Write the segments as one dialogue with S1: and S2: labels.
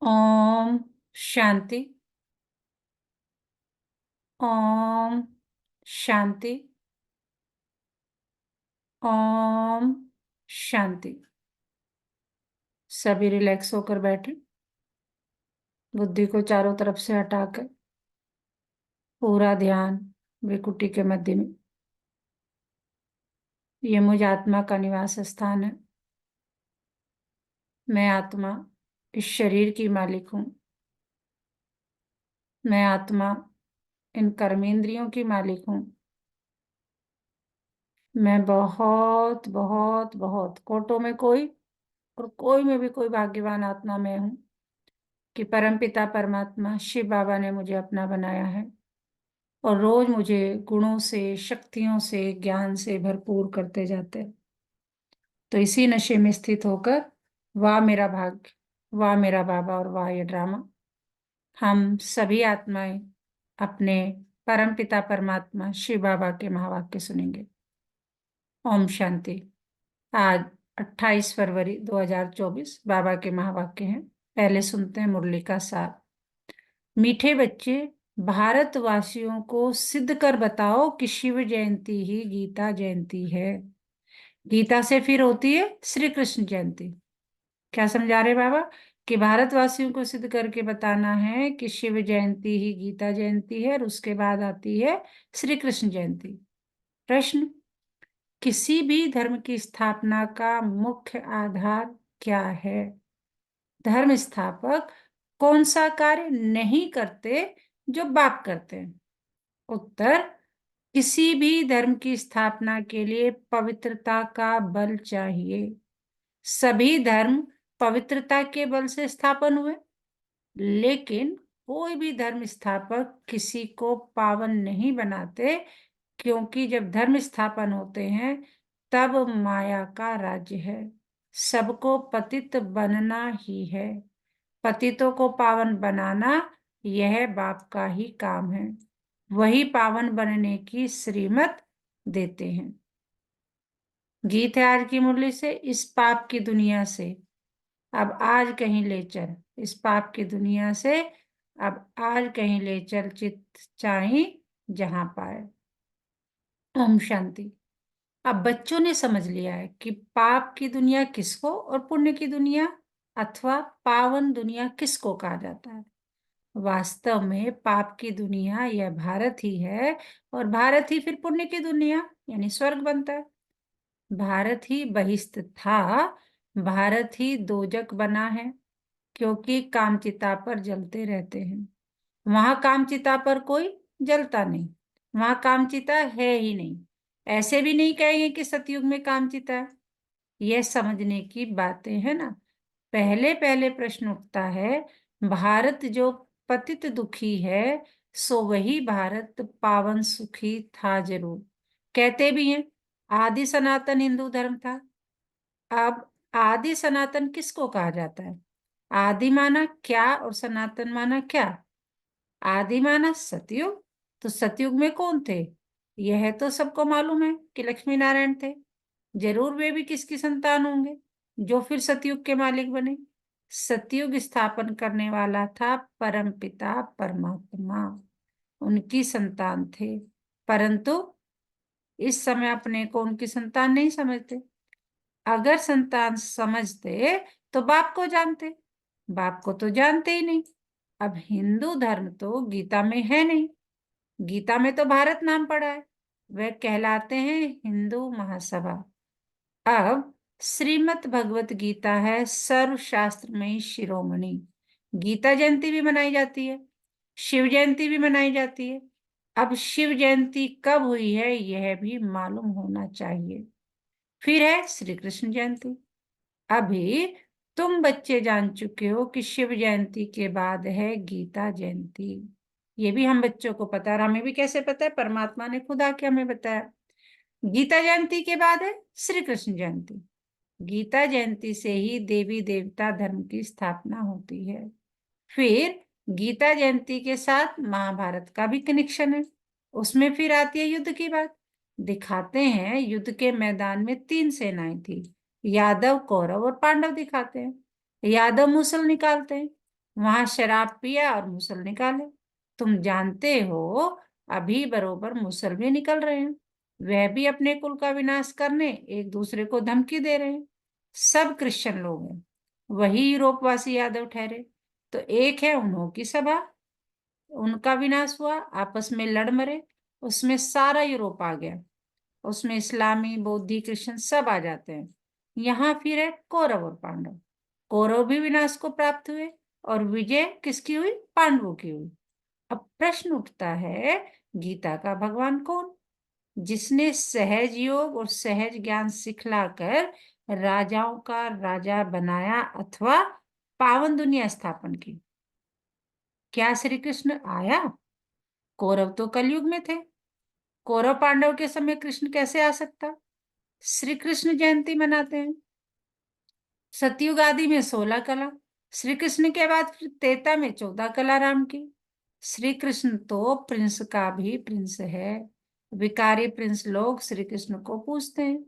S1: ओम शांति। ओम शांति। ओम शांति। सभी रिलैक्स होकर बैठे, बुद्धि को चारों तरफ से हटाकर पूरा ध्यान भ्रिकुटी के मध्य में। ये मुझ आत्मा का निवास स्थान है। मैं आत्मा इस शरीर की मालिक हूँ। मैं आत्मा इन कर्मेंद्रियों की मालिक हूँ। मैं बहुत बहुत बहुत कोटों में कोई और कोई में भी कोई भाग्यवान आत्मा मैं हूँ कि परमपिता परमात्मा शिव बाबा ने मुझे अपना बनाया है और रोज मुझे गुणों से, शक्तियों से, ज्ञान से भरपूर करते जाते हैं। तो इसी नशे में स्थित होकर वाह मेरा भाग्य, वाह मेरा बाबा और वाह ये ड्रामा, हम सभी आत्माएं अपने परमपिता परमात्मा शिव बाबा के महावाक्य सुनेंगे। ओम शांति। आज 28 फरवरी 2024 बाबा के महावाक्य हैं। पहले सुनते हैं मुरली का सार। मीठे बच्चे, भारतवासियों को सिद्ध कर बताओ कि शिव जयंती ही गीता जयंती है। गीता से फिर होती है श्री कृष्ण जयंती। क्या समझा रहे बाबा? कि भारतवासियों को सिद्ध करके बताना है कि शिव जयंती ही गीता जयंती है और उसके बाद आती है श्री कृष्ण जयंती। प्रश्न: किसी भी धर्म की स्थापना का मुख्य आधार क्या है? धर्म स्थापक कौन सा कार्य नहीं करते जो बाप करते हैं? उत्तर: किसी भी धर्म की स्थापना के लिए पवित्रता का बल चाहिए। सभी धर्म पवित्रता के बल से स्थापन हुए, लेकिन कोई भी धर्म स्थापक किसी को पावन नहीं बनाते, क्योंकि जब धर्म स्थापन होते हैं तब माया का राज्य है। सबको पतित बनना ही है। पतितों को पावन बनाना यह बाप का ही काम है। वही पावन बनने की श्रीमत देते हैं। गीत है आज की मुरली से। इस पाप की दुनिया से अब आज कहीं ले चल, इस पाप की दुनिया से अब आज कहीं ले चल, चित चाहे जहां पाए। ओम शांति। अब बच्चों ने समझ लिया है कि पाप की दुनिया किसको और पुण्य की दुनिया अथवा पावन दुनिया किसको कहा जाता है। वास्तव में पाप की दुनिया यह भारत ही है और भारत ही फिर पुण्य की दुनिया यानी स्वर्ग बनता है। भारत ही बहिष्ठ था, भारत ही दोजक बना है, क्योंकि कामचिता पर जलते रहते हैं। वहां कामचिता पर कोई जलता नहीं, वहां कामचिता है ही नहीं। ऐसे भी नहीं कहेंगे कि सतयुग में कामचिता है। यह समझने की बातें है ना। पहले पहले प्रश्न उठता है, भारत जो पतित दुखी है सो वही भारत पावन सुखी था जरूर। कहते भी हैं आदि सनातन हिंदू धर्म था। अब आदि सनातन किसको कहा जाता है? आदि माना क्या और सनातन माना क्या? आदि माना सतयुग, तो सतयुग में कौन थे? यह तो सबको मालूम है कि लक्ष्मी नारायण थे। जरूर वे भी किसकी संतान होंगे जो फिर सतयुग के मालिक बने। सतयुग स्थापन करने वाला था परमपिता परमात्मा, उनकी संतान थे। परंतु इस समय अपने को उनकी संतान नहीं समझते। अगर संतान समझते तो बाप को जानते, बाप को तो जानते ही नहीं। अब हिंदू धर्म तो गीता में है नहीं, गीता में तो भारत नाम पड़ा है, वह कहलाते हैं हिंदू महासभा। अब श्रीमद् भगवत गीता है सर्वशास्त्रमयी शिरोमणि। गीता जयंती भी मनाई जाती है, शिव जयंती भी मनाई जाती है। अब शिव जयंती कब हुई है यह भी मालूम होना चाहिए। फिर है श्री कृष्ण जयंती। अभी तुम बच्चे जान चुके हो कि शिव जयंती के बाद है गीता जयंती। ये भी हम बच्चों को पता है, और हमें भी कैसे पता है? परमात्मा ने खुद आके हमें बताया। गीता जयंती के बाद है श्री कृष्ण जयंती। गीता जयंती से ही देवी देवता धर्म की स्थापना होती है। फिर गीता जयंती के साथ महाभारत का भी कनेक्शन है। उसमें फिर आती है युद्ध की बात। दिखाते हैं युद्ध के मैदान में 3 सेनाएं थी, यादव, कौरव और पांडव दिखाते हैं। यादव मूसल निकालते हैं, वहां शराब पिया और मुसल निकाले। तुम जानते हो अभी बरोबर मुसल भी निकल रहे हैं। वह भी अपने कुल का विनाश करने एक दूसरे को धमकी दे रहे हैं। सब क्रिश्चियन लोग हैं। वही यूरोपवासी यादव ठहरे तो एक है उन्हों की सभा। उनका विनाश हुआ, आपस में लड़ मरे। उसमें सारा यूरोप आ गया। उसमें इस्लामी, बौद्धि, क्रिश्चियन सब आ जाते हैं। यहाँ फिर है कौरव और पांडव। कौरव भी विनाश को प्राप्त हुए और विजय किसकी हुई? पांडवों की हुई। अब प्रश्न उठता है, गीता का भगवान कौन? जिसने सहज योग और सहज ज्ञान सिखलाकर राजाओं का राजा बनाया अथवा पावन दुनिया स्थापन की। क्या श्री कृष्ण आया? कौरव तो कलयुग में थे। कौरव पांडव के समय कृष्ण कैसे आ सकता? श्री कृष्ण जयंती मनाते हैं। सतयुग आदि में 16 कला, श्री कृष्ण के बाद फिर त्रेता में 14 कला राम की। श्री कृष्ण तो प्रिंस का भी प्रिंस है। विकारी प्रिंस लोग श्री कृष्ण को पूछते हैं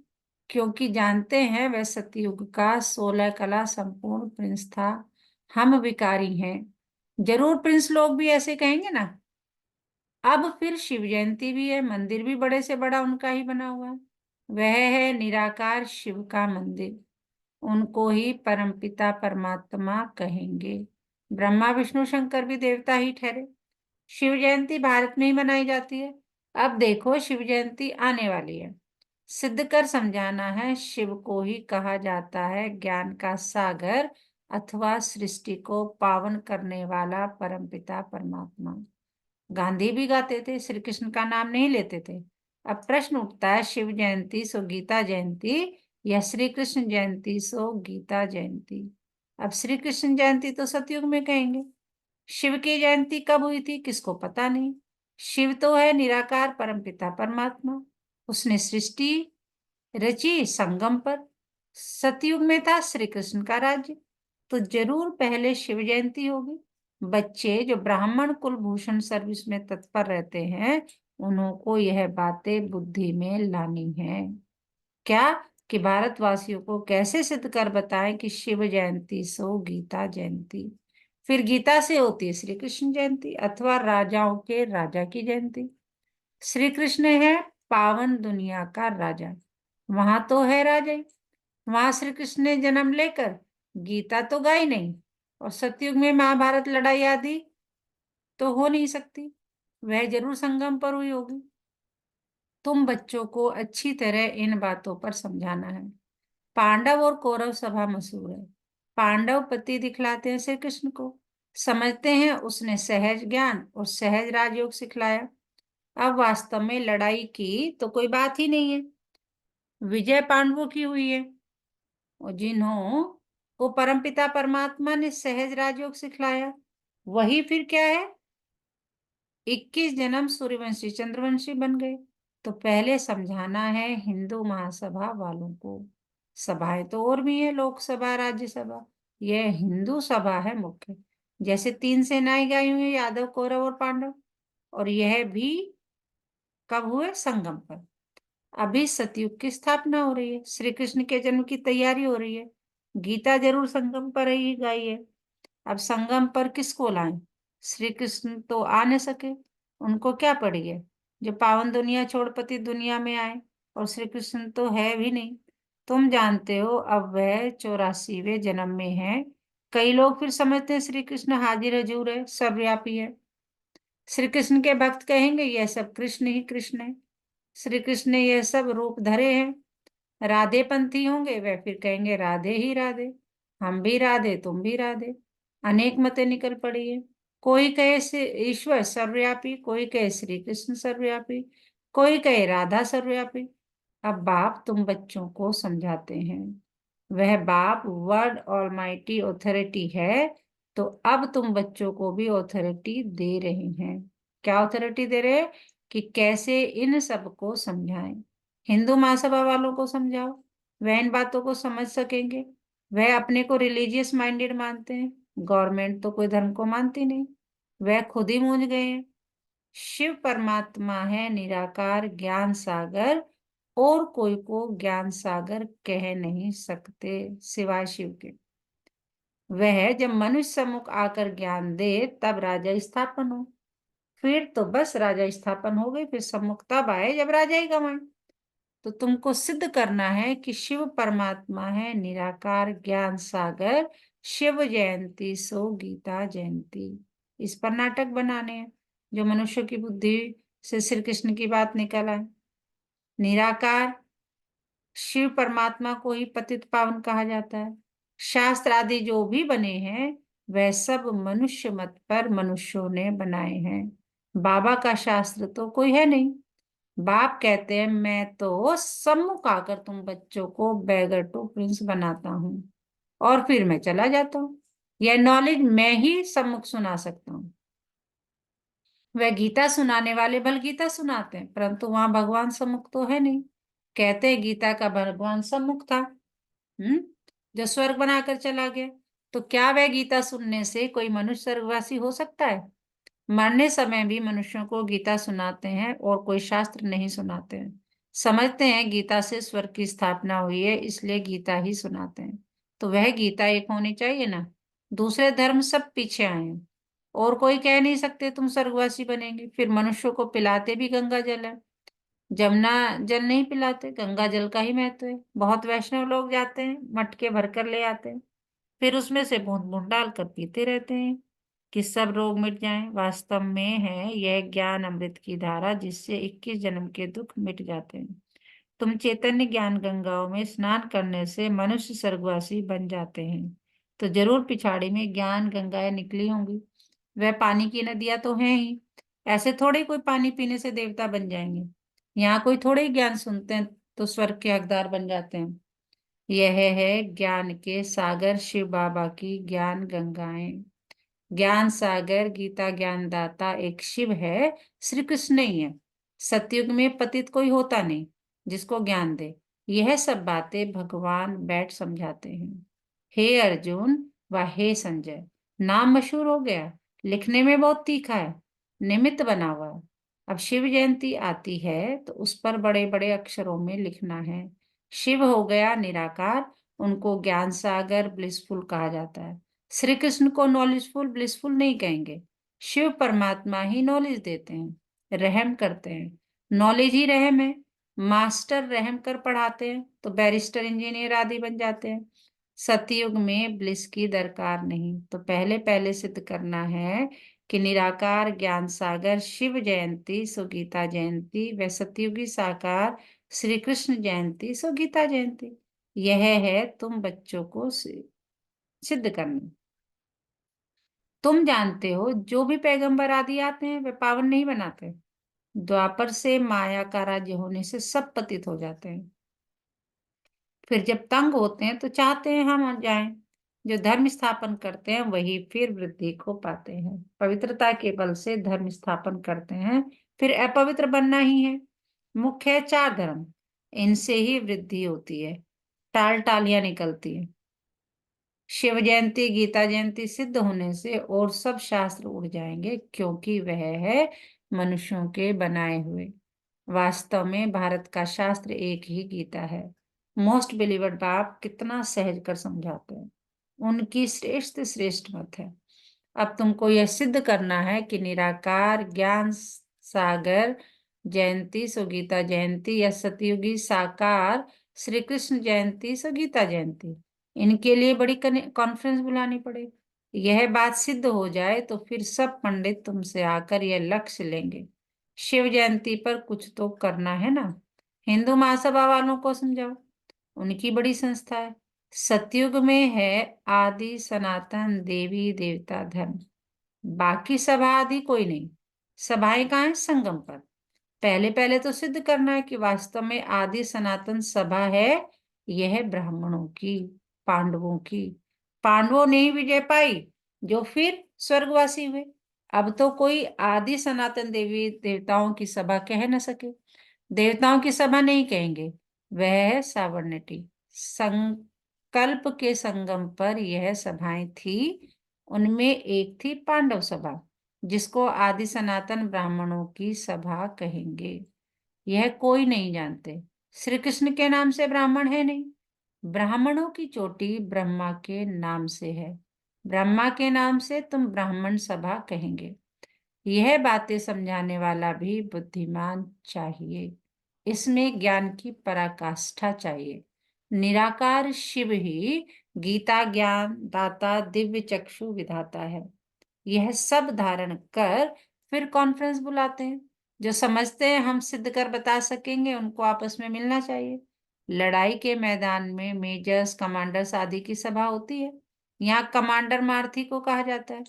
S1: क्योंकि जानते हैं वह सतयुग का 16 कला संपूर्ण प्रिंस था। हम विकारी हैं। जरूर प्रिंस लोग भी ऐसे कहेंगे ना। अब फिर शिव जयंती भी है। मंदिर भी बड़े से बड़ा उनका ही बना हुआ है। वह है निराकार शिव का मंदिर। उनको ही परमपिता परमात्मा कहेंगे। ब्रह्मा विष्णु शंकर भी देवता ही ठहरे। शिव जयंती भारत में ही मनाई जाती है। अब देखो शिव जयंती आने वाली है। सिद्ध कर समझाना है। शिव को ही कहा जाता है ज्ञान का सागर अथवा सृष्टि को पावन करने वाला परमपिता परमात्मा। गांधी भी गाते थे, श्री कृष्ण का नाम नहीं लेते थे। अब प्रश्न उठता है, शिव जयंती सो गीता जयंती या श्री कृष्ण जयंती सो गीता जयंती? अब श्री कृष्ण जयंती तो सतयुग में कहेंगे। शिव की जयंती कब हुई थी किसको पता नहीं। शिव तो है निराकार परमपिता परमात्मा। उसने सृष्टि रची संगम पर। सतयुग में था श्री कृष्ण का राज्य। तो जरूर पहले शिव जयंती होगी। बच्चे जो ब्राह्मण कुलभूषण सर्विस में तत्पर रहते हैं उन्हों को यह बातें बुद्धि में लानी है। क्या? कि भारतवासियों को कैसे सिद्ध कर बताएं कि शिव जयंती सो गीता जयंती। फिर गीता से होती है श्री कृष्ण जयंती अथवा राजाओं के राजा की जयंती। श्री कृष्ण है पावन दुनिया का राजा। वहां तो है राजा ही। वहां श्री कृष्ण ने जन्म लेकर गीता तो गाई नहीं। और सतयुग में महाभारत लड़ाई आदि तो हो नहीं सकती। वह जरूर संगम पर हुई होगी। तुम बच्चों को अच्छी तरह इन बातों पर समझाना है। पांडव और कौरव सभा मशहूर है। पांडव पति दिखलाते हैं श्री कृष्ण को। समझते हैं उसने सहज ज्ञान और सहज राजयोग सिखलाया। अब वास्तव में लड़ाई की तो कोई बात ही नहीं है। विजय पांडवों की हुई है। और जिन्हों को परमपिता परमात्मा ने सहज राजयोग सिखलाया वही फिर क्या है? 21 जन्म सूर्यवंशी चंद्रवंशी बन गए। तो पहले समझाना है हिंदू महासभा वालों को। सभाएं तो और भी है, लोकसभा, राज्यसभा। यह हिंदू सभा है मुख्य। जैसे 3 सेनाएं गई हुई है, यादव, कौरव और पांडव। और यह भी कब हुए? संगम पर। अभी सतयुग की स्थापना हो रही है। श्री कृष्ण के जन्म की तैयारी हो रही है। गीता जरूर संगम पर ही गाई है। अब संगम पर किसको लाएं? श्री कृष्ण तो आ न सके। उनको क्या पड़ी है जो पावन दुनिया छोड़पति दुनिया में आए? और श्री कृष्ण तो है भी नहीं। तुम जानते हो अब वह 84वें जन्म में है। कई लोग फिर समझते हैं श्री कृष्ण हाजिर हजूर है, सर्वव्यापी है। श्री कृष्ण के भक्त कहेंगे यह सब कृष्ण ही कृष्ण है। श्री कृष्ण ने यह सब रूप धरे हैं। राधे पंथी होंगे वह फिर कहेंगे राधे ही राधे। हम भी राधे, तुम भी राधे। अनेक मतें निकल पड़ी है। कोई कहे ईश्वर सर्वव्यापी, कोई कहे श्री कृष्ण सर्वव्यापी, कोई कहे राधा सर्वव्यापी। अब बाप तुम बच्चों को समझाते हैं। वह बाप वर्ड ऑलमाइटी ऑथोरिटी है। तो अब तुम बच्चों को भी ऑथोरिटी दे रहे हैं। क्या ऑथोरिटी दे रहे हैं? कि कैसे इन सबको समझाएं। हिंदू महासभा वालों को समझाओ। वह इन बातों को समझ सकेंगे। वह अपने को रिलीजियस माइंडेड मानते हैं। गवर्नमेंट तो कोई धर्म को मानती नहीं। वह खुद ही मूंझ गए हैं। शिव परमात्मा है निराकार ज्ञान सागर। और कोई को ज्ञान सागर कह नहीं सकते सिवाय शिव के। वह जब मनुष्य सम्मुख आकर ज्ञान दे तब राजा स्थापन हो। फिर तो बस राजा स्थापन हो गई, फिर सम्मुख तब आए जब राजा ही गवाए। तो तुमको सिद्ध करना है कि शिव परमात्मा है, निराकार ज्ञान सागर, शिव जयंती सो गीता जयंती। इस पर नाटक बनाने हैं जो मनुष्य की बुद्धि से श्री कृष्ण की बात निकल आए। निराकार शिव परमात्मा को ही पतित पावन कहा जाता है। शास्त्र आदि जो भी बने हैं वह सब मनुष्य मत पर मनुष्यों ने बनाए हैं। बाबा का शास्त्र तो कोई है नहीं। बाप कहते हैं मैं तो सम्मुख आकर तुम बच्चों को बैगर टू प्रिंस बनाता हूँ और फिर मैं चला जाता हूँ। यह नॉलेज मैं ही सम्मुख सुना सकता हूँ। वह गीता सुनाने वाले भल गीता सुनाते हैं, परंतु वहां भगवान सम्मुख तो है नहीं। कहते हैं गीता का भगवान सम्मुख था, जो स्वर्ग बनाकर चला गया। तो क्या वह गीता सुनने से कोई मनुष्य स्वर्गवासी हो सकता है? मरने समय भी मनुष्यों को गीता सुनाते हैं और कोई शास्त्र नहीं सुनाते हैं। समझते हैं गीता से स्वर्ग की स्थापना हुई है, इसलिए गीता ही सुनाते हैं। तो वह गीता एक होनी चाहिए ना। दूसरे धर्म सब पीछे आए हैं और कोई कह नहीं सकते तुम स्वर्गवासी बनेंगे। फिर मनुष्यों को पिलाते भी गंगा जल है, जमुना जल नहीं पिलाते। गंगा जल का ही महत्व है। बहुत वैष्णव लोग जाते हैं, मटके भरकर ले आते हैं, फिर उसमें से बूंद बूंद डालकर पीते रहते हैं कि सब रोग मिट जाएं। वास्तव में है यह ज्ञान अमृत की धारा जिससे 21 जन्म के दुख मिट जाते हैं। तुम चैतन्य ज्ञान गंगाओं में स्नान करने से मनुष्य स्वर्गवासी बन जाते हैं। तो जरूर पिछाड़ी में ज्ञान गंगाएं निकली होंगी। वह पानी की नदियां तो हैं ही। ऐसे थोड़े कोई पानी पीने से देवता बन जाएंगे। यहाँ कोई थोड़े ही ज्ञान सुनते हैं तो स्वर्ग के हकदार बन जाते हैं। यह है ज्ञान के सागर शिव बाबा की ज्ञान गंगाएं। ज्ञान सागर गीता ज्ञान दाता एक शिव है, श्री कृष्ण ही है। सतयुग में पतित कोई होता नहीं जिसको ज्ञान दे। यह सब बातें भगवान बैठ समझाते हैं। हे अर्जुन व हे संजय, नाम मशहूर हो गया, लिखने में बहुत तीखा है, निमित्त बना हुआ है। अब शिव जयंती आती है तो उस पर बड़े बड़े अक्षरों में लिखना है। शिव हो गया निराकार, उनको ज्ञान सागर ब्लिसफुल कहा जाता है। श्री कृष्ण को नॉलेजफुल ब्लिसफुल नहीं कहेंगे। शिव परमात्मा ही नॉलेज देते हैं, रहम करते हैं। नॉलेज ही रहम है। मास्टर रहम कर पढ़ाते हैं तो बैरिस्टर इंजीनियर आदि बन जाते हैं। सतयुग में ब्लिस की दरकार नहीं। तो पहले पहले सिद्ध करना है कि निराकार ज्ञान सागर शिव जयंती सो गीता जयंती व सतयुगी साकार श्री कृष्ण जयंती सो गीता जयंती। यह है तुम बच्चों को सिद्ध करना। तुम जानते हो जो भी पैगंबर आदि आते हैं वे पावन नहीं बनाते। द्वापर से माया का राज्य होने से सब पतित हो जाते हैं। फिर जब तंग होते हैं तो चाहते हैं हम जाएं। जो धर्म स्थापन करते हैं वही फिर वृद्धि को पाते हैं। पवित्रता के बल से धर्म स्थापन करते हैं, फिर अपवित्र बनना ही है। मुख्य है 4 धर्म, इनसे ही वृद्धि होती है, टाल टालियां निकलती है। शिव जयंती गीता जयंती सिद्ध होने से और सब शास्त्र उड़ जाएंगे, क्योंकि वह है मनुष्यों के बनाए हुए। वास्तव में भारत का शास्त्र एक ही गीता है। मोस्ट बिलीवर्ड बाप कितना सहज कर समझाते हैं। उनकी श्रेष्ठ श्रेष्ठ मत है। अब तुमको यह सिद्ध करना है कि निराकार ज्ञान सागर जयंती सो गीता जयंती या सतयुगी साकार श्री कृष्ण जयंती सो गीता जयंती, इनके लिए बड़ी कॉन्फ्रेंस बुलानी पड़ेगी। यह बात सिद्ध हो जाए तो फिर सब पंडित तुमसे आकर यह लक्ष्य लेंगे, शिव जयंती पर कुछ तो करना है ना। हिंदू महासभा वालों को समझाओ, उनकी बड़ी संस्था है। सतयुग में है आदि सनातन देवी देवता धर्म, बाकी सभा आदि कोई नहीं। सभाएं कहाँ है? संगम पर। पहले पहले तो सिद्ध करना है कि वास्तव में आदि सनातन सभा है, यह ब्राह्मणों की, पांडवों की। पांडवों ने ही विजय पाई जो फिर स्वर्गवासी हुए। अब तो कोई आदि सनातन देवी देवताओं की सभा कह न सके। देवताओं की सभा नहीं कहेंगे, वह है साबरमती। संकल्प के संगम पर यह सभाएं थी। उनमें एक थी पांडव सभा, जिसको आदि सनातन ब्राह्मणों की सभा कहेंगे। यह कोई नहीं जानते। श्री कृष्ण के नाम से ब्राह्मण है नहीं। ब्राह्मणों की चोटी ब्रह्मा के नाम से है। ब्रह्मा के नाम से तुम ब्राह्मण सभा कहेंगे। यह बातें समझाने वाला भी बुद्धिमान चाहिए। इसमें ज्ञान की पराकाष्ठा चाहिए। निराकार शिव ही गीता ज्ञान दाता दिव्य चक्षु विधाता है। यह सब धारण कर फिर कॉन्फ्रेंस बुलाते हैं। जो समझते हैं हम सिद्ध कर बता सकेंगे उनको आपस में मिलना चाहिए। लड़ाई के मैदान में मेजर्स कमांडर्स आदि की सभा होती है। यहाँ कमांडर मारुति को कहा जाता है।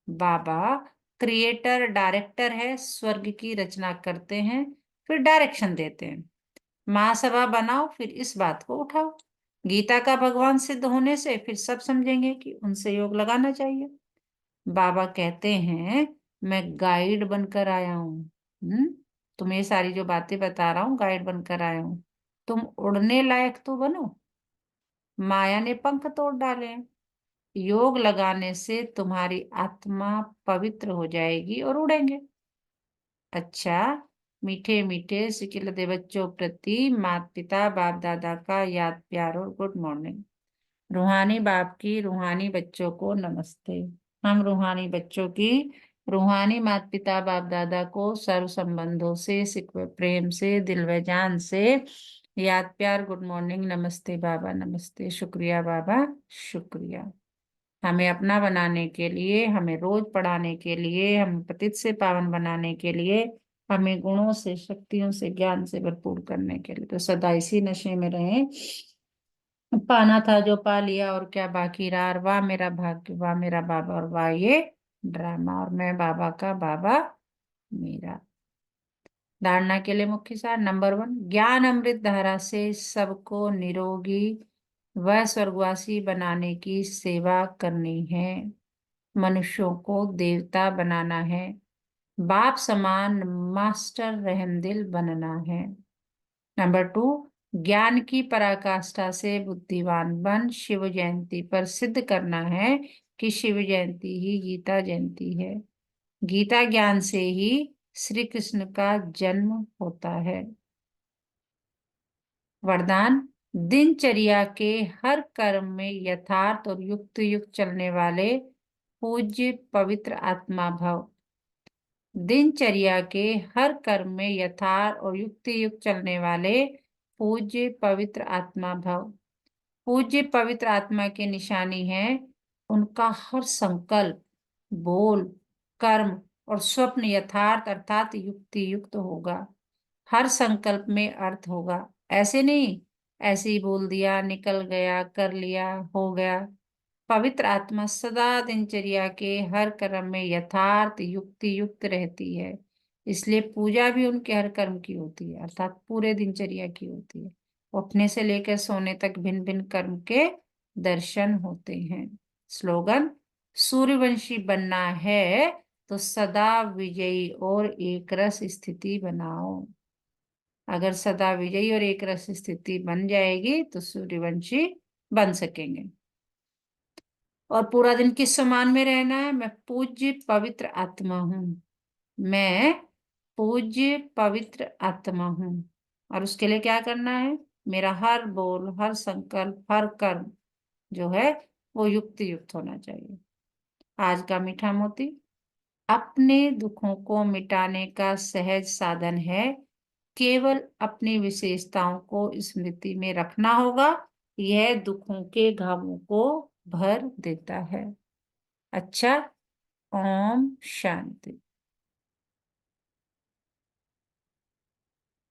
S1: बाबा क्रिएटर डायरेक्टर है, स्वर्ग की रचना करते हैं फिर डायरेक्शन देते हैं। महासभा बनाओ फिर इस बात को उठाओ। गीता का भगवान सिद्ध होने से फिर सब समझेंगे कि उनसे योग लगाना चाहिए। बाबा कहते हैं मैं गाइड बनकर आया हूँ। तुम्हें सारी जो बातें बता रहा हूँ गाइड बनकर आया हूँ। तुम उड़ने लायक तो बनो। माया ने पंख तोड़ डाले हैं। योग लगाने से तुम्हारी आत्मा पवित्र हो जाएगी और उड़ेंगे। अच्छा, मीठे मीठे सिकिलते बच्चों प्रति माता पिता बाप दादा का याद प्यार और गुड मॉर्निंग। रूहानी बाप की रूहानी बच्चों को नमस्ते। हम रूहानी बच्चों की रूहानी माता पिता बाप दादा को सर्व संबंधों से सिकवे प्रेम से दिल व जान से याद प्यार गुड मॉर्निंग नमस्ते बाबा नमस्ते शुक्रिया बाबा शुक्रिया। हमें अपना बनाने के लिए, हमें रोज पढ़ाने के लिए, हम पतित से पावन बनाने के लिए, हमें गुणों से शक्तियों से ज्ञान से भरपूर करने के लिए। तो सदा इसी नशे में रहें। पाना था जो पा लिया और क्या बाकी रहा। और वाह मेरा भाग्य, वाह मेरा बाबा और वाह ये ड्रामा। और मैं बाबा का बाबा मेरा। धारणा के लिए मुख्य सार नंबर 1, ज्ञान अमृत धारा से सबको निरोगी व स्वर्गवासी बनाने की सेवा करनी है। मनुष्यों को देवता बनाना है। बाप समान मास्टर रहमदिल बनना है। नंबर 2, ज्ञान की पराकाष्ठा से बुद्धिमान बन शिव जयंती पर सिद्ध करना है कि शिव जयंती ही गीता जयंती है। गीता ज्ञान से ही श्री कृष्ण का जन्म होता है। वरदान, दिनचर्या के हर कर्म में यथार्थ और युक्त युक्त चलने वाले पूज्य पवित्र आत्मा भव। दिनचर्या के हर कर्म में यथार्थ और युक्ति युक्त चलने वाले पूज्य पवित्र आत्मा भव। पूज्य पवित्र आत्मा की निशानी है उनका हर संकल्प, बोल, कर्म और स्वप्न यथार्थ अर्थात युक्ति युक्त होगा। हर संकल्प में अर्थ होगा। ऐसे नहीं ऐसे ही बोल दिया, निकल गया, कर लिया, हो गया। पवित्र आत्मा सदा दिनचर्या के हर कर्म में यथार्थ युक्ति युक्त रहती है। इसलिए पूजा भी उनके हर कर्म की होती है अर्थात पूरे दिनचर्या की होती है। उठने से लेकर सोने तक भिन्न भिन्न कर्म के दर्शन होते हैं। स्लोगन, सूर्यवंशी बनना है तो सदा विजयी और एक रस स्थिति बनाओ। अगर सदा विजयी और एक रस स्थिति बन जाएगी तो सूर्यवंशी बन सकेंगे। और पूरा दिन किस समान में रहना है? मैं पूज्य पवित्र आत्मा हूं। मैं पूज्य पवित्र आत्मा हूं। और उसके लिए क्या करना है? मेरा हर बोल, हर संकल्प, हर कर्म जो है वो युक्त युक्त होना चाहिए। आज का मीठा मोती, अपने दुखों को मिटाने का सहज साधन है केवल अपनी विशेषताओं को स्मृति में रखना होगा। यह दुखों के घावों को भर देता है। अच्छा, ओम शांति।